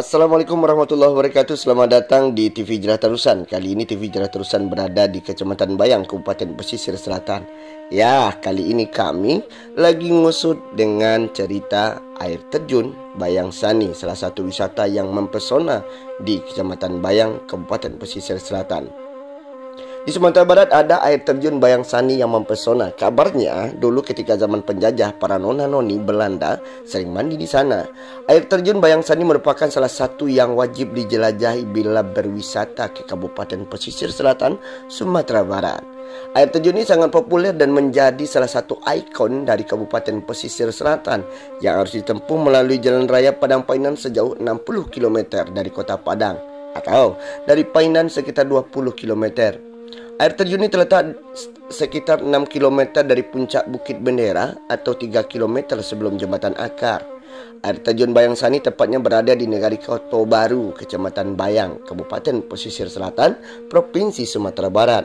Assalamualaikum warahmatullahi wabarakatuh. Selamat datang di TV Jerah Terusan. Kali ini TV Jerah Terusan berada di Kecamatan Bayang, Kabupaten Pesisir Selatan. Ya, kali ini kami lagi ngusut dengan cerita air terjun Bayang Sani, salah satu wisata yang mempesona di Kecamatan Bayang, Kabupaten Pesisir Selatan. Di Sumatera Barat ada air terjun Bayang Sani yang mempesona. Kabarnya dulu ketika zaman penjajah, para nona-noni Belanda sering mandi di sana. Air terjun Bayang Sani merupakan salah satu yang wajib dijelajahi bila berwisata ke Kabupaten Pesisir Selatan, Sumatera Barat. Air terjun ini sangat populer dan menjadi salah satu ikon dari Kabupaten Pesisir Selatan yang harus ditempuh melalui jalan raya Padang Painan sejauh 60 km dari kota Padang, atau dari Painan sekitar 20 km. Air terjun ini terletak sekitar 6 km dari puncak Bukit Bendera atau 3 km sebelum Jembatan Akar. Air terjun Bayang Sani tepatnya berada di Negari Koto Baru, Kecamatan Bayang, Kabupaten Pesisir Selatan, Provinsi Sumatera Barat.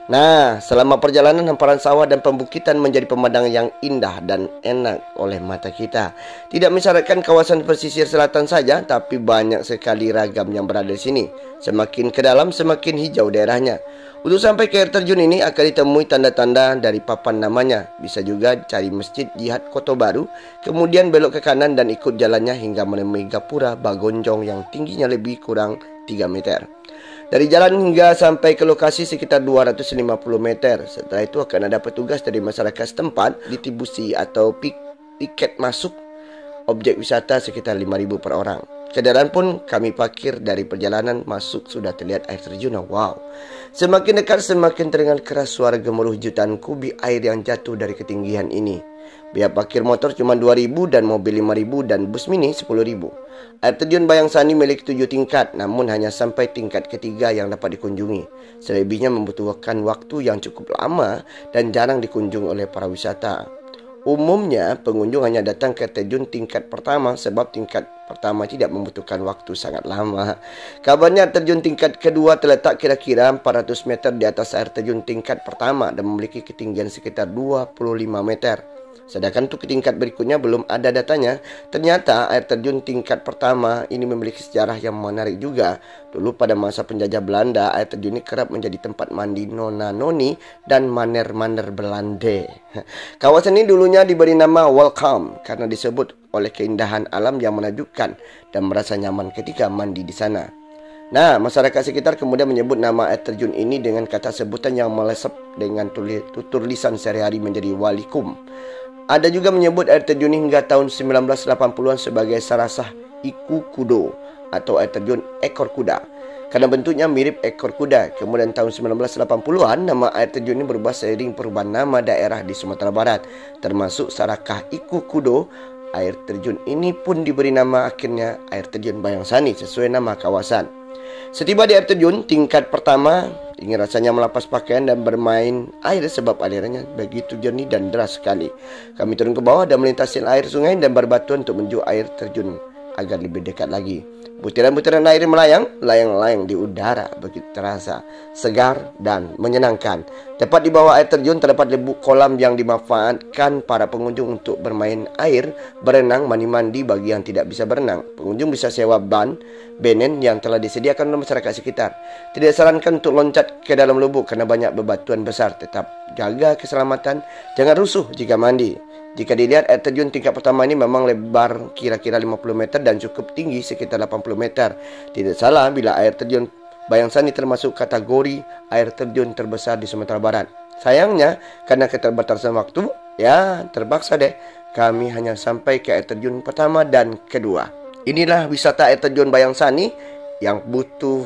Nah, selama perjalanan hamparan sawah dan pembukitan menjadi pemandangan yang indah dan enak oleh mata kita. Tidak mensyaratkan kawasan pesisir selatan saja, tapi banyak sekali ragam yang berada di sini. Semakin ke dalam, semakin hijau daerahnya. Untuk sampai ke air terjun ini akan ditemui tanda-tanda dari papan namanya. Bisa juga cari Masjid Jihad Koto Baru, kemudian belok ke kanan dan ikut jalannya hingga menemui Gapura Bagonjong yang tingginya lebih kurang 3 meter. Dari jalan hingga sampai ke lokasi sekitar 250 meter. Setelah itu akan ada petugas dari masyarakat setempat distribusi atau tiket masuk objek wisata sekitar 5.000 per orang. Kendaraan pun kami parkir. Dari perjalanan masuk sudah terlihat air terjun. Wow. Semakin dekat semakin terdengar keras suara gemuruh jutaan kubik air yang jatuh dari ketinggian ini. Biaya parkir motor cuma 2.000 dan mobil 5.000 dan bus mini 10.000. Air terjun Bayang Sani memiliki 7 tingkat, namun hanya sampai tingkat ketiga yang dapat dikunjungi. Selebihnya membutuhkan waktu yang cukup lama dan jarang dikunjungi oleh para wisata. Umumnya pengunjung hanya datang ke terjun tingkat pertama sebab tingkat pertama tidak membutuhkan waktu sangat lama. Kabarnya terjun tingkat kedua terletak kira-kira 400 meter di atas air terjun tingkat pertama dan memiliki ketinggian sekitar 25 meter. Sedangkan untuk tingkat berikutnya belum ada datanya. Ternyata air terjun tingkat pertama ini memiliki sejarah yang menarik juga. Dulu pada masa penjajah Belanda, air terjun ini kerap menjadi tempat mandi nona-noni dan maner-maner Belanda. Kawasan ini dulunya diberi nama Welcome karena disebut oleh keindahan alam yang menakjubkan dan merasa nyaman ketika mandi di sana. Nah, masyarakat sekitar kemudian menyebut nama air terjun ini dengan kata sebutan yang melesep dengan tutur lisan sehari-hari menjadi Walikum. Ada juga menyebut air terjun hingga tahun 1980-an sebagai Sarasah Iku Kudo atau air terjun ekor kuda karena bentuknya mirip ekor kuda. Kemudian tahun 1980-an nama air terjun ini berubah seiring perubahan nama daerah di Sumatera Barat termasuk Sarakah Iku Kudo. Air terjun ini pun diberi nama akhirnya air terjun Bayang Sani sesuai nama kawasan. Setiba di air terjun tingkat pertama, ingin rasanya melepas pakaian dan bermain air sebab alirannya begitu jernih dan deras sekali. Kami turun ke bawah dan melintasi air sungai dan berbatuan untuk menuju air terjun agar lebih dekat lagi. Butiran-butiran air melayang, layang-layang di udara begitu terasa segar dan menyenangkan. Tepat di bawah air terjun terdapat lebuk kolam yang dimanfaatkan para pengunjung untuk bermain air, berenang, mandi-mandi bagi yang tidak bisa berenang. Pengunjung bisa sewa benen yang telah disediakan oleh masyarakat sekitar. Tidak disarankan untuk loncat ke dalam lubuk karena banyak bebatuan besar. Tetap jaga keselamatan, jangan rusuh jika mandi. Jika dilihat air terjun tingkat pertama ini memang lebar kira-kira 50 meter dan cukup tinggi sekitar 80 meter. Tidak salah bila air terjun Bayang Sani termasuk kategori air terjun terbesar di Sumatera Barat. Sayangnya karena keterbatasan waktu, ya terpaksa deh kami hanya sampai ke air terjun pertama dan kedua. Inilah wisata air terjun Bayang Sani yang butuh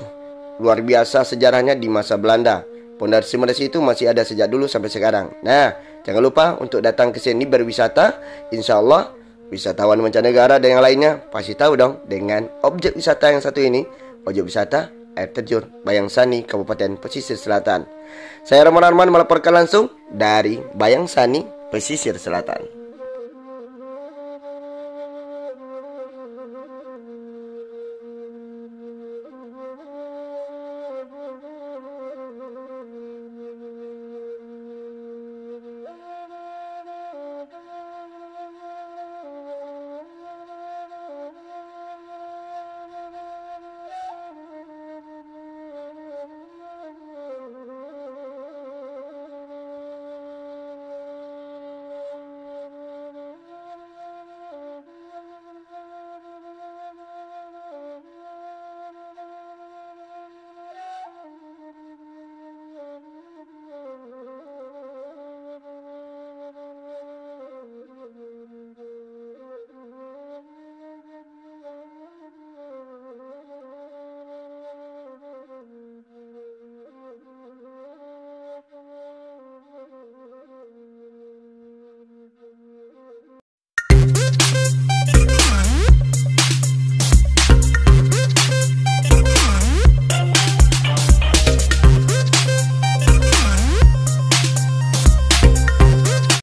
luar biasa sejarahnya di masa Belanda. Pondasi itu masih ada sejak dulu sampai sekarang. Nah, jangan lupa untuk datang ke sini berwisata. Insya Allah wisatawan mancanegara dan yang lainnya pasti tahu dong dengan objek wisata yang satu ini. Objek wisata air terjun Bayang Sani, Kabupaten Pesisir Selatan. Saya Ramon Arman melaporkan langsung dari Bayang Sani, Pesisir Selatan.